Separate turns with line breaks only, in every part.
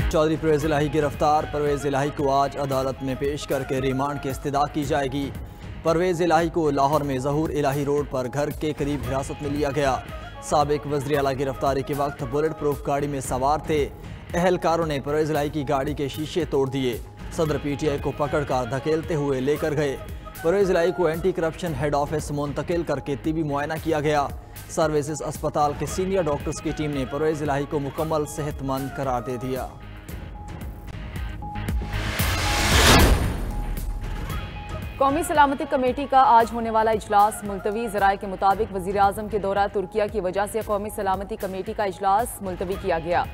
चौधरी परवेज इलाही गिरफ्तार। परवेज इलाही को आज अदालत में पेश करके रिमांड की इस्तदा की जाएगी। परवेज इलाही को लाहौर में ज़हूर इलाही रोड पर घर के करीब हिरासत में लिया गया। साबिक वज़ीर आला गिरफ्तारी के वक्त बुलेट प्रूफ गाड़ी में सवार थे। अहलकारों ने परवेज इलाही की गाड़ी के शीशे तोड़ दिए। सदर PTI को पकड़कर धकेलते हुए लेकर गए। परवेज इलाही को एंटी करप्शन हेड ऑफिस मुंतकिल करके तिबी मुआयना किया गया। सर्विसेज अस्पताल के सीनियर डॉक्टर्स की टीम ने परवेज इलाही को मुकम्मल सेहतमंद करार दे दिया।
कौमी सलामती कमेटी का आज होने वाला इजलास मुलतवी। ज़राए के मुताबिक वज़ीर आज़म के दौरा तुर्किया की वजह से कौमी सलामती कमेटी का इजलास मुलतवी किया गया।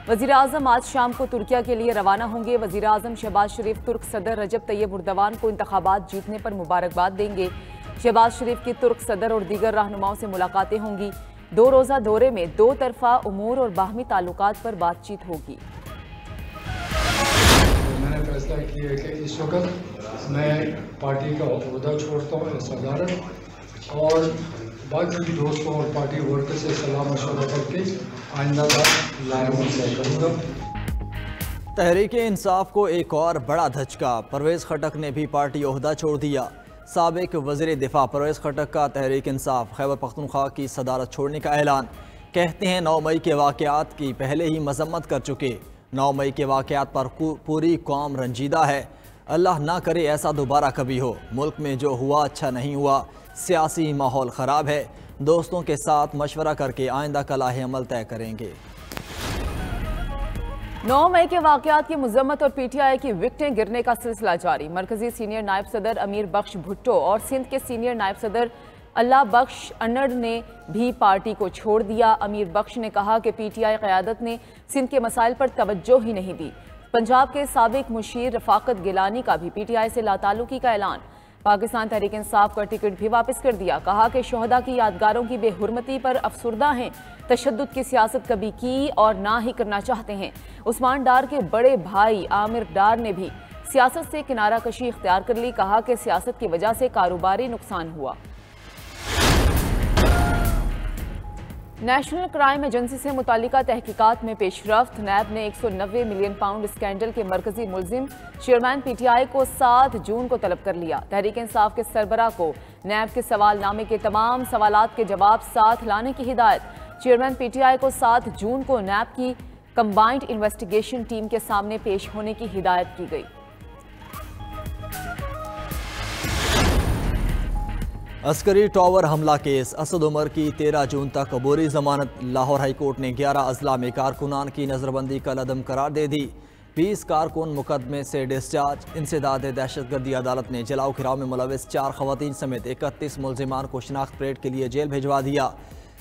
वज़ीर आज़म आज शाम को तुर्किया के लिए रवाना होंगे। वज़ीर आज़म शहबाज शरीफ तुर्क सदर रजब तैयब उर्दवान को इंतखाबात जीतने पर मुबारकबाद देंगे। शहबाज शरीफ की तुर्क सदर और दीगर रहनुमाओं से मुलाकातें होंगी। 2 रोज़ा दौरे में 2 तरफ़ा उमूर और बाहमी ताल्लुकात पर बातचीत होगी।
मैंने फैसला किया कि इस वक्त मैं पार्टी का ओहदा छोड़ता हूँ सदारत, और बाकी दोस्तों और पार्टी वर्कर से सलाह मशवरा करके आइंदा का लाइम करूँगा।
तहरीक इंसाफ को एक और बड़ा धचका। परवेज खटक ने भी पार्टी ओहदा छोड़ दिया। साबिक वज़ीर दिफा परवेज खटक का तहरीक इंसाफ खैबर पख्तूनख्वा की सदारत छोड़ने का ऐलान। कहते हैं 9 मई के वाक़यात की पहले ही मजम्मत कर चुके। 9 मई के वाक़यात पर पूरी कौम रंजीदा है। अल्लाह ना करे ऐसा दोबारा कभी हो। मुल्क में जो हुआ अच्छा नहीं हुआ। सियासी माहौल ख़राब है। दोस्तों के साथ मशवरा करके आइंदा का लाहे अमल तय करेंगे।
9 मई के वाक़यात की मजम्मत और PTI की विकटें गिरने का सिलसिला जारी। मरकजी सीनियर नायब सदर अमीर बख्श भुट्टो और सिंध के सीनियर नायब सदर अल्लाह बख्श अनड़ ने भी पार्टी को छोड़ दिया। अमीर बख्श ने कहा कि PTI क़यादत ने सिंध के मसाइल पर तवज्जो ही नहीं दी। पंजाब के साबिक मुशीर रफाकत गिलानी का भी PTI से लाताल्लुकी का ऐलान। पाकिस्तान तहरीक इंसाफ का टिकट भी वापस कर दिया। कहा कि शोहदा की यादगारों की बेहुरमती पर अफसुर्दा हैं। तशद्दुद की सियासत कभी की और ना ही करना चाहते हैं। उस्मान डार के बड़े भाई आमिर डार ने भी सियासत से किनारा कशी इख्तियार कर ली। कहा कि सियासत की वजह से कारोबारी नुकसान हुआ। नेशनल क्राइम एजेंसी से मुतालिका तहकीकात में पेशरफ्त। नैब ने 190 मिलियन पाउंड स्कैंडल के मरकजी मुलजिम चेयरमैन PTI को 7 जून को तलब कर लिया। तहरीक इंसाफ के सरबरा को नैब के सवालनामे के तमाम सवालात के जवाब साथ लाने की हिदायत। चेयरमैन PTI को 7 जून को नैब की कंबाइंड इन्वेस्टिगेशन टीम के सामने पेश होने की हिदायत की गई।
अस्करी टावर हमला केस। असद उमर की 13 जून तक अबूरी जमानत। लाहौर हाई कोर्ट ने 11 अजला में कारकुनान की नजरबंदी का लदम करार दे दी। 20 कारकुन मुकदमे से डिस्चार्ज। इंसदाद दहशतगर्दी अदालत ने जलाओ खिराव में मुलविस 4 खवातीन समेत 31 मुलजिमान को शनाख्त परेड के लिए जेल भिजवा दिया।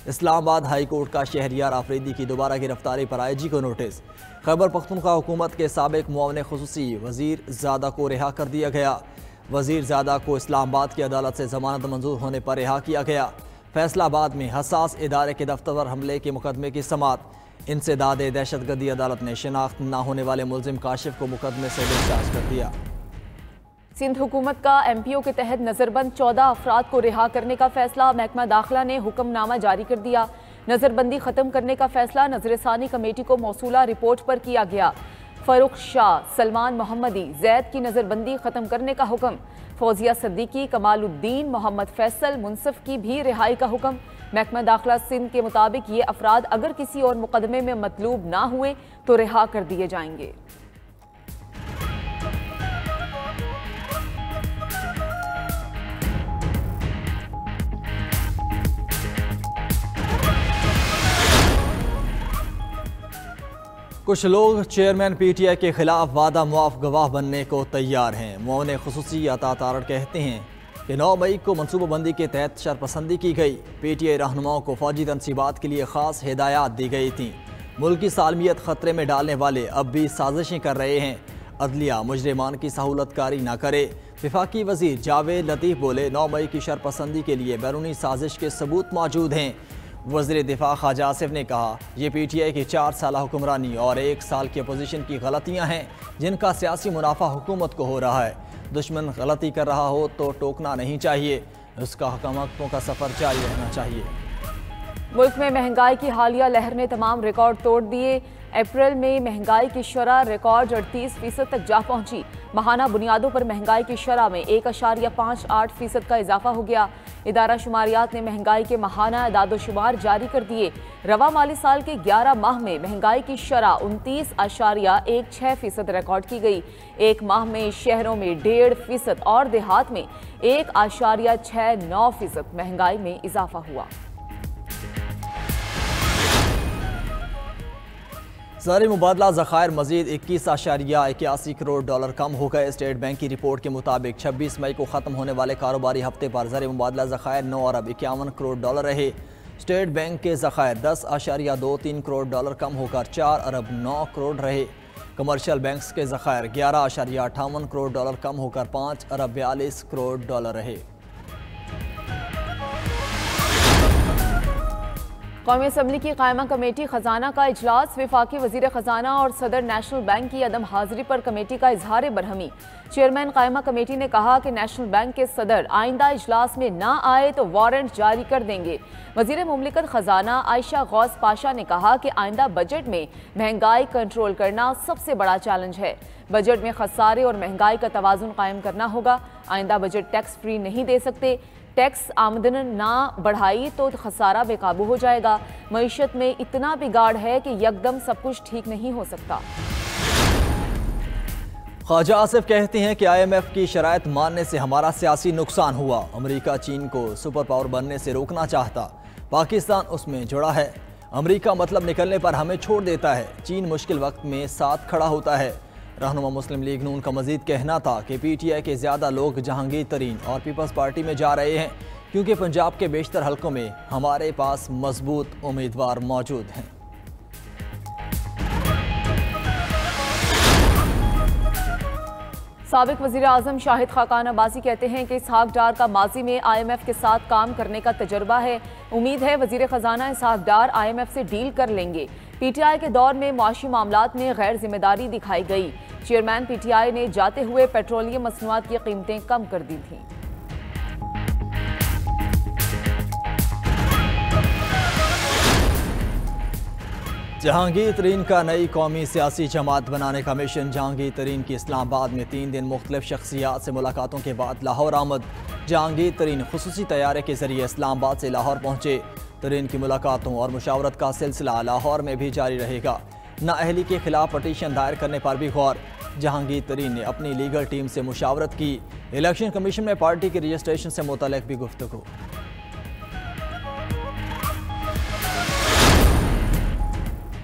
इस्लामाबाद हाई कोर्ट का शहरियार आफरीदी की दोबारा गिरफ्तारी पर IG को नोटिस। खैबर पख्तूनख्वा हुकूमत के साबिक मुआवन खुसूसी वजीर ज़ादा को रिहा कर दिया गया। वजीर ज़ादा को इस्लामाबाद की अदालत से जमानत मंजूर होने पर रिहा किया गया। फैसलाबाद में हसास इदारे के दफ्तर पर हमले के मुकदमे की समाअत। इंसदाद दहशतगर्दी अदालत ने शनाख्त न होने वाले मुलजिम काशिफ को मुकदमे से डिस्चार्ज कर दिया।
सिंध हुकूमत का MPO के तहत नजरबंद 14 अफराद को रिहा करने का फैसला। महकमा दाखिला ने हुक्मनामा जारी कर दिया। नजरबंदी खत्म करने का फैसला नजरसानी कमेटी को मौसूला रिपोर्ट पर किया गया। फरूख शाह, सलमान मोहम्मदी, जैद की नजरबंदी खत्म करने का हुक्म। फौजिया सद्दीकी, कमालुद्दीन, मोहम्मद फैसल, मुनसफ की भी रिहाई का हुक्म। महकमा दाखिला सिंध के मुताबिक ये अफराद अगर किसी और मुकदमे में मतलूब ना हुए तो रिहा कर दिए जाएंगे।
कुछ लोग चेयरमैन PTI के खिलाफ वादा मुआफ गवाह बनने को तैयार हैं। मुआवन खुसूसी अता तारड़ कहते हैं कि 9 मई को मनसूबाबंदी के तहत शरपसंदी की गई। PTI रहनुमाओं को फौजी तनसीबात के लिए खास हिदायत दी गई थी। मुल्क की सालमियत खतरे में डालने वाले अब भी साजिशें कर रहे हैं। अदलिया मुजरिमान की सहूलतकारी न करे। वफाकी वजीर जावेद लतीफ़ बोले 9 मई की शरपसंदी के लिए बैरूनी साजिश के सबूत मौजूद हैं। वज़ीर दिफा ख्वाजा आसिफ ने कहा ये PTI की 4 साल हुक्मरानी और 1 साल की अपोजिशन की गलतियां हैं जिनका सियासी मुनाफा हुकूमत को हो रहा है। दुश्मन गलती कर रहा हो तो टोकना नहीं चाहिए, उसका हुकूमतों का सफ़र जारी रहना चाहिए।
मुल्क में महंगाई की हालिया लहर ने तमाम रिकॉर्ड तोड़ दिए। अप्रैल में महंगाई की शरह रिकॉर्ड 38% तक जा पहुंची। माहाना बुनियादों पर महंगाई की शरह में 1.58% का इजाफा हो गया। इदारा शुमारियात ने महंगाई के माहाना अदादोशुमार जारी कर दिए। रवा माली साल के 11 माह में महंगाई की शरह 29.16% रिकॉर्ड की गई। एक माह में शहरों में 1.5% और देहात में 1.69% महंगाई में इजाफा हुआ।
ज़री मुबादला ज़खायर मजीद 21.81 करोड़ डॉलर कम हो गए। स्टेट बैंक की रिपोर्ट के मुताबिक 26 मई को ख़त्म होने वाले कारोबारी हफ्ते पर ज़री मुबादला ज़खायर 9 अरब 51 करोड़ डॉलर रहे। स्टेट बैंक के ज़खायर 10.23 करोड़ डॉलर कम होकर 4 अरब 9 करोड़ रहे। कमर्शियल बैंक्स के ज़खायर 11.58 करोड़ डॉलर कम होकर 5 अरब 42 करोड़ डॉलर रहे।
कौमी असम्बली की कायमा कमेटी खजाना का इजलास। वफाकी वजीर खजाना और सदर नेशनल बैंक की अदम हाजिरी पर कमेटी का इजहार बरहमी। चेयरमैन कायमा कमेटी ने कहा कि नेशनल बैंक के सदर आइंदा इजलास में ना आए तो वारंट जारी कर देंगे। वजीर मुमलिकत खजाना आयशा गौस पाशा ने कहा कि आइंदा बजट में महंगाई कंट्रोल करना सबसे बड़ा चैलेंज है। बजट में खसारे और महंगाई का तवाजुन कायम करना होगा। आइंदा बजट टैक्स फ्री नहीं दे सकते। टैक्स आमदन ना बढ़ाई तो खसारा बेकाबू हो जाएगा। मईशत में इतना बिगाड़ है कि यकदम सब कुछ ठीक नहीं हो सकता।
ख्वाजा आसिफ कहते हैं कि IMF की शराइत मानने से हमारा सियासी नुकसान हुआ। अमेरिका चीन को सुपर पावर बनने से रोकना चाहता, पाकिस्तान उसमें जुड़ा है। अमेरिका मतलब निकलने पर हमें छोड़ देता है। चीन मुश्किल वक्त में साथ खड़ा होता है। रहनुमा मुस्लिम लीग नून का मजीद कहना था कि PTI के ज़्यादा लोग जहांगीर तरीन और पीपल्स पार्टी में जा रहे हैं क्योंकि पंजाब के बेशतर हलकों में हमारे पास मजबूत उम्मीदवार मौजूद हैं।
साबिक वज़ीर आज़म शाहिद खाकान अब्बासी कहते हैं कि इसहाक डार का माजी में IMF के साथ काम करने का तजर्बा है। उम्मीद है वज़ीर ख़जाना इसहाक डार IMF से डील कर लेंगे। PTI के दौर में मुआशी मामलात में गैर जिम्मेदारी दिखाई गई। चेयरमैन PTI ने जाते हुए पेट्रोलियम मसनूआत की कीमतें कम कर दी थीं।
जहांगीर तरीन का नई कौमी सियासी जमात बनाने का मिशन। जहांगीर तरीन की इस्लामाबाद में 3 दिन मुख्तलिफ शख्सियात से मुलाकातों के बाद लाहौर आमद। जहांगीर तरीन खुसूसी तैयारे के जरिए इस्लामाबाद से लाहौर पहुंचे। तरीन की मुलाकातों और मुशावरत का सिलसिला लाहौर में भी जारी रहेगा। नाअहली के खिलाफ पटिशन दायर करने पर भी गौर। जहांगीर तरीन ने अपनी लीगल टीम से मुशावरत की। इलेक्शन कमीशन में पार्टी के रजिस्ट्रेशन से मुतल्लिक भी गुफ्तगू।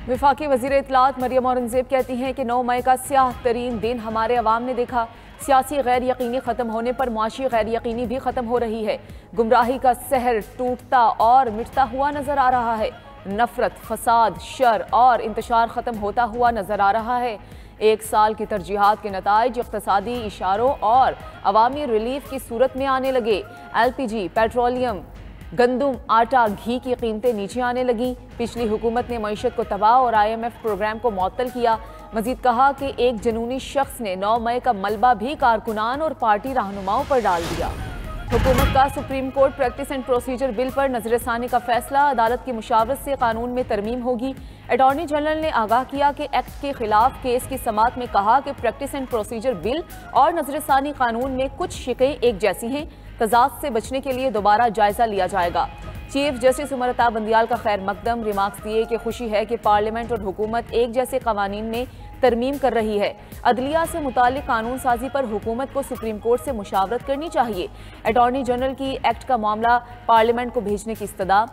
वफाकी वज़ीर इत्तलात मरियम औरंगज़ेब कहती हैं कि 9 मई का स्याह तरीन दिन हमारे अवाम ने देखा। सियासी गैर यकीनी ख़त्म होने पर मुआशी गैर यकीनी भी ख़त्म हो रही है। गुमराही का सहर टूटता और मिटता हुआ नजर आ रहा है। नफरत, फसाद, शर और इंतशार ख़त्म होता हुआ नजर आ रहा है। 1 साल की तरजीहात के नताइज इक़्तिसादी इशारों और अवामी रिलीफ की सूरत में आने लगे। LPG, पेट्रोलियम, गंदुम, आटा, घी की कीमतें नीचे आने लगी। पिछली हुकूमत ने मईशत को तबाह और IMF प्रोग्राम को मुअत्तल किया। मजीद कहा कि एक जनूनी शख्स ने 9 मई का मलबा भी कारकुनान और पार्टी रहनुमाओं पर डाल दिया। हुकूमत का supreme court practice and procedure bill पर नजरसानी का फैसला। अदालत की मुशावरत से कानून में तरमीम होगी। अटॉर्नी जनरल ने आगाह किया कि एक्ट के खिलाफ केस की समाअत में कहा कि प्रैक्टिस एंड प्रोसीजर बिल और नजरसानी कानून में कुछ शिकें एक जैसी हैं। तजाद से बचने के लिए दोबारा जायजा लिया जाएगा। चीफ जस्टिस उमर अता बंदियाल का खैर मकदम। रिमार्क्स दिए कि खुशी है कि पार्लियामेंट और हुकूमत एक जैसे कवानीन में तरमीम कर रही है। अदलिया से मुतालिक कानून साजी पर हुकूमत को सुप्रीम कोर्ट से मुशावरत करनी चाहिए। अटॉर्नी जनरल की एक्ट का मामला पार्लियामेंट को भेजने की इस्तदा।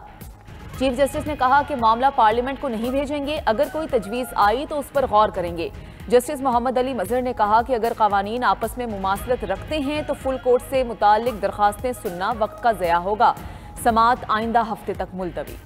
चीफ जस्टिस ने कहा कि मामला पार्लियामेंट को नहीं भेजेंगे। अगर कोई तजवीज़ आई तो उस पर गौर करेंगे। जस्टिस मोहम्मद अली मजहर ने कहा कि अगर कवानीन आपस में मुमासलत रखते हैं तो फुल कोर्ट से मुतालिक दरखास्तें सुनना वक्त का ज़या होगा। समाअत आइंदा हफ्ते तक मुलतवी।